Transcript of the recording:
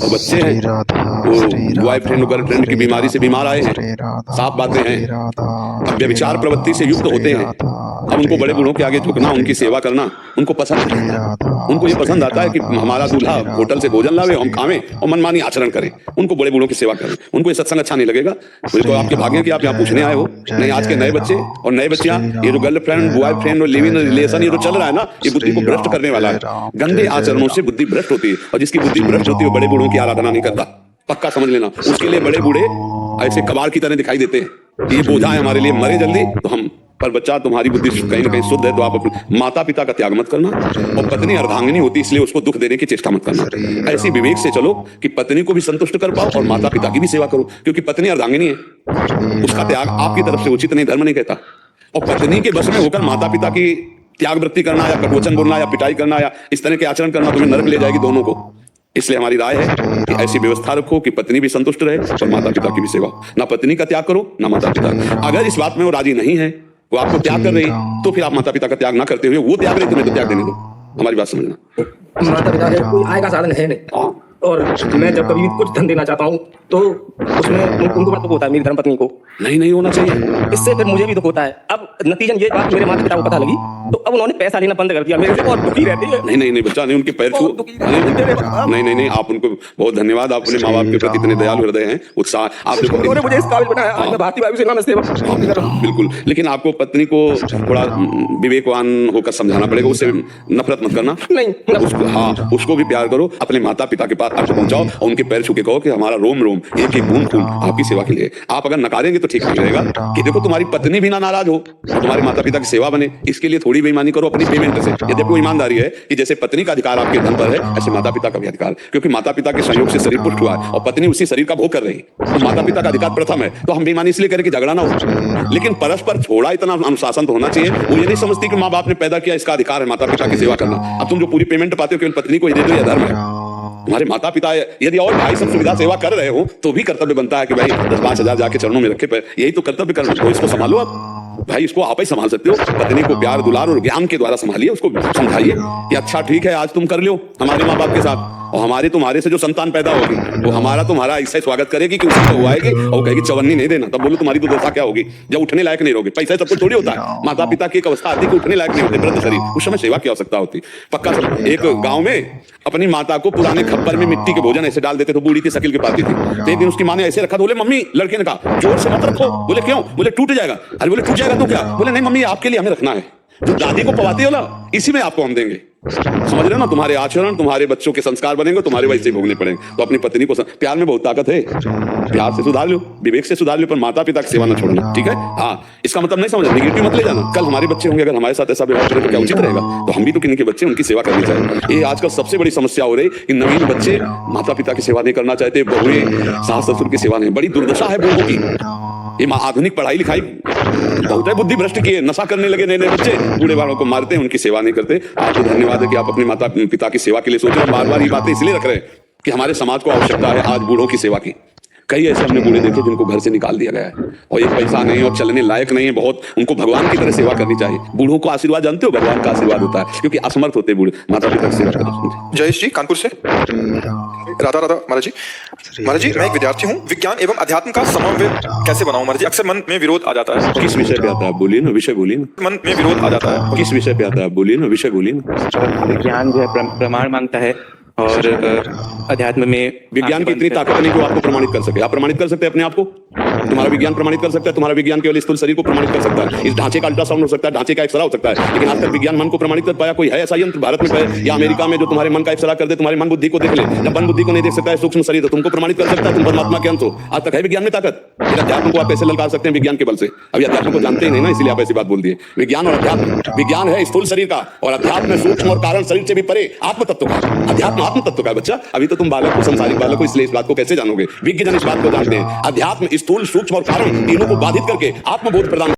और बच्चे हैं वो बॉयफ्रेंड और गर्लफ्रेंड की बीमारी से बीमार आए हैं, साफ बातें हैं। अब व्यभिचार प्रवृत्ति से युक्त होते हैं। अब उनको बड़े बूढ़ों के आगे झुकना, उनकी सेवा करना उनको पसंद नहीं आता। उनको ये पसंद आता है कि हमारा दूल्हा होटल से भोजन लावे, हम खावें और मनमानी आचरण करें। उनको बड़े बूढ़ों की सेवा करें। उनको ये सत्संग अच्छा नहीं लगेगा। तो आपके भाग्य कि आप यहाँ पूछने आए हो। नहीं, आज के नए बच्चे और नए बच्चियां, ये जो गर्लफ्रेंड बॉयफ्रेंड और लिव इन रिलेशन ये जो चल रहा है ना, ये बुद्धि को भ्रष्ट करने वाला है। गंदे आचरणों से बुद्धि भ्रष्ट होती है, और जिसकी बुद्धि भ्रष्ट होती है वो बड़े बूढ़ों की आराधना नहीं करता। पक्का समझ लेना। उसके लिए बड़े बूढ़े ऐसे कबाड़ की तरह दिखाई देते हैं। ये बोझा है हमारे लिए, मरे जल्दी तो हम। पर बच्चा, तुम्हारी बुद्धि कहीं ना कहीं शुद्ध है तो आप अपने माता पिता का त्याग मत करना। और पत्नी अर्धांगिनी होती है, इसलिए उसको दुख देने की चेष्टा मत करना। ऐसी विवेक से चलो कि पत्नी को भी संतुष्ट कर पाओ और माता पिता की भी सेवा करो, क्योंकि पत्नी अर्धांगिनी है। उसका त्याग आपकी तरफ से उचित नहीं, धर्म नहीं कहता। और पत्नी के बस में होकर माता पिता की त्याग वृत्ति करना या कटवचन बोलना या पिटाई करना या इस तरह के आचरण करना तुम्हें नरक ले जाएगी दोनों को। इसलिए हमारी राय है कि ऐसी व्यवस्था रखो कि पत्नी भी संतुष्ट रहे और माता पिता की भी सेवा। ना पत्नी का त्याग करो ना माता पिता। अगर इस बात में वो राजी नहीं है, वो आपको त्याग कर रही, तो फिर आप माता पिता का त्याग ना करते हुए वो त्याग रहे, तुम्हें तो त्याग देने दो। हमारी बात समझना। माता पिता है, कोई आय का साधन है नहीं। और मैं जब कभी कुछ धन देना चाहता हूँ तो उसमें उनको बड़ा दुख होता है, मेरी धर्मपत्नी को। नहीं होना चाहिए। इससे फिर मुझे भी दुख होता है। अब नतीजन ये बात मेरे माता पिता को पता लगी तो अब उन्होंने पैसा लेना बंद कर दिया मेरे से, और दुखी रहती है। नहीं बच्चा, नहीं, उनके पैर छू। नहीं, आप उनको बहुत धन्यवाद। आप अपने माँ बाप के प्रति इतने दयालु हृदय हैं, उत्साह। आप उन्होंने मुझे इस काबिल बनाया। आज मैं भारतीय वायु सेना में सेवा बिल्कुल। लेकिन आपको पत्नी को थोड़ा विवेकवान होकर समझाना पड़ेगा। उससे नफरत मत करना। नहीं, उसको, हाँ, उसको भी प्यार करो। अपने माता पिता के पास आपको पहुंचाओ और उनके पैर छू के कहो कि हमारा रोम रोम, एक एक बूंद खून आपकी सेवा के लिए। आप अगर नकारेंगे तो ठीक नहीं रहेगा कि देखो तुम्हारी पत्नी भी ना नाराज हो और तुम्हारे माता पिता की सेवा बने। इसके लिए थोड़ी बेईमानी करो अपनी पेमेंट से। यदि आपको ईमानदारी है कि जैसे पत्नी का अधिकार आपके धन पर है, ऐसे माता पिता का भी अधिकार, क्योंकि माता पिता के संयोग से शरीर पुष्ट हुआ है और पत्नी उसी शरीर का भोग कर रही है। तो माता पिता का अधिकार प्रथम है। तो हम बेईमानी इसलिए करें कि झगड़ा ना हो। लेकिन परस्पर थोड़ा इतना अनुशासन तो होना चाहिए। वो ये नहीं समझती कि माँ बाप ने पैदा किया, इसका अधिकार है माता पिता की सेवा करना। अब तुम जो पूरी पेमेंट पाते हो केवल पत्नी को ही दे दो, यह धर्म है। तुम्हारे माता पिता यदि और भाई सब सुविधा सेवा कर रहे हो तो भी कर्तव्य बनता है कि भाई 10-5 हजार जाके चरणों में रखे, यही तो कर्तव्य करना। तो इसको संभालो आप भाई, इसको आप ही संभाल सकते हो। पत्नी को प्यार दुलार और ज्ञान के द्वारा संभालिए। उसको समझाइए कि अच्छा ठीक है, आज तुम कर लो हमारे माँ बाप के साथ, और हमारे तुम्हारे से जो संतान पैदा होगी वो हमारा तुम्हारा ऐसा स्वागत करेगी कि उसको वो आएगी और कहेगी चवन्नी नहीं देना। तब बोलो तुम्हारी तो दशा क्या होगी जब उठने लायक नहीं रहोगे। पैसा सब कुछ थोड़ी होता है। माता पिता की एक अवस्था आती है उठने लायक नहीं होते, वृद्ध शरीर, उस समय सेवा की आवश्यकता होती। पक्का सब। एक गाँव में अपनी माता को पुराने खप्पर में मिट्टी के भोजन ऐसे डाल देते तो बूढ़ी थी, शकील के पाती थी। तो एक दिन उसकी माँ ने ऐसे रखा, बोले मम्मी, लड़के ने कहा जोर से मत रखो। बोले क्यों? बोले टूट जाएगा। अरे बोले टूट जाएगा तो क्या? बोले नहीं मम्मी, आपके लिए हमें रखना है। जो दादी को पवाती हो ना, इसी में आपको हम देंगे। समझ रहे हो ना? तुम्हारे आचरण, तुम्हारे बच्चों के संस्कार बनेंगे, तुम्हारे वैसे ही भोगने पड़ेंगे। तो अपनी पत्नी को प्यार में बहुत ताकत है, प्यार से सुधार लो, विवेक से सुधार लो, पर माता पिता की सेवा न छोड़ना। ठीक है? हाँ, इसका मतलब नहीं समझना, निगेटिव मत ले जाना। कल हमारे बच्चे होंगे, अगर हमारे साथ ऐसा व्यवहार करें तो क्या उचित रहेगा? तो हम भी तो किन्हीं के बच्चे, उनकी सेवा करनी चाहिए। ये आजकल सबसे बड़ी समस्या हो रही कि नवीन बच्चे माता पिता की सेवा नहीं करना चाहते, बहुएं सास ससुर की सेवा नहीं। बड़ी दुर्दशा है बहुओं की। ये आधुनिक पढ़ाई लिखाई बहुत है, बुद्धि भ्रष्ट की है। नशा करने लगे नए बच्चे, बूढ़े वालों को मारते हैं, उनकी सेवा नहीं करते। आपको धन्यवाद है कि आप अपने माता पिता की सेवा के लिए सोच रहे हैं। बार-बार ये बातें इसलिए रख रहे हैं कि हमारे समाज को आवश्यकता है आज बूढ़ों की सेवा की। कई ऐसे हमने बूढ़े देखे जिनको घर से निकाल दिया गया है और एक पैसा नहीं और चलने लायक नहीं है। बहुत उनको भगवान की तरह सेवा करनी चाहिए। बूढ़ों को आशीर्वाद जानते हो, भगवान का आशीर्वाद होता है, क्योंकि असमर्थ होते बूढ़े। माता पिता की सेवा करो। जयेश जी कानपुर से। राधा महाराज जी। महाराज जी, मैं एक विद्यार्थी हूँ। विज्ञान एवं अध्यात्म का समन्वय कैसे बनाऊं महाराज जी? अक्सर मन में विरोध आ जाता है। किस विषय पे आता है? बोलिए ना, विषय बोलिए ना। मन में विरोध आ जाता है। किस विषय पे आता है? बोलिए ना, विषय बोलिए ना। विज्ञान जो है प्रमाण मांगता है और अध्यात्म में विज्ञान की इतनी ताकत नहीं जो आपको प्रमाणित कर सके। आप प्रमाणित कर सकते हैं अपने आप को? तुम्हारा विज्ञान प्रमाणित कर सकता है? तुम्हारा विज्ञान केवल स्थूल शरीर को प्रमाणित कर सकता है। इस ढांचे का अल्ट्रासाउंड हो सकता है, ढांचे का एक्सरा हो सकता है, लेकिन आज तक विज्ञान मन को प्रमाणित कर पाया कोई है? ऐसा यंत्र भारत में है या अमेरिका में जो तुम्हारे मन का एक्सरा कर दे, तुम्हारे मन बुद्धि को देख ले? जब मन बुद्धि को नहीं देख सकता है सूक्ष्म शरीर, तो तुमको प्रमाणित कर सकता है तुम परमात्मा के अंश हो? आज तक है विज्ञान में ताकत? अध्यात्म को आप कैसे ललकार सकते हैं विज्ञान के बल से? अभी अध्यात्म को जानते ही नहीं ना, इसलिए आप ऐसी बात बोल दिए। विज्ञान और अध्यात्म, विज्ञान है स्थूल शरीर का और अध्यात्म है सूक्ष्म और कारण शरीर से भी परे आत्म तत्व का। अध्यात्म आत्म तत्व का। बच्चा, अभी तो तुम बालक हो, संसारिक बालक हो, इसलिए इस बात को कैसे जानोगे? विज्ञ जन इस बात को जानते हैं। अध्यात्म स्थूल सूक्ष्म और कारण तीनों को बाधित करके आत्मबोध प्रदान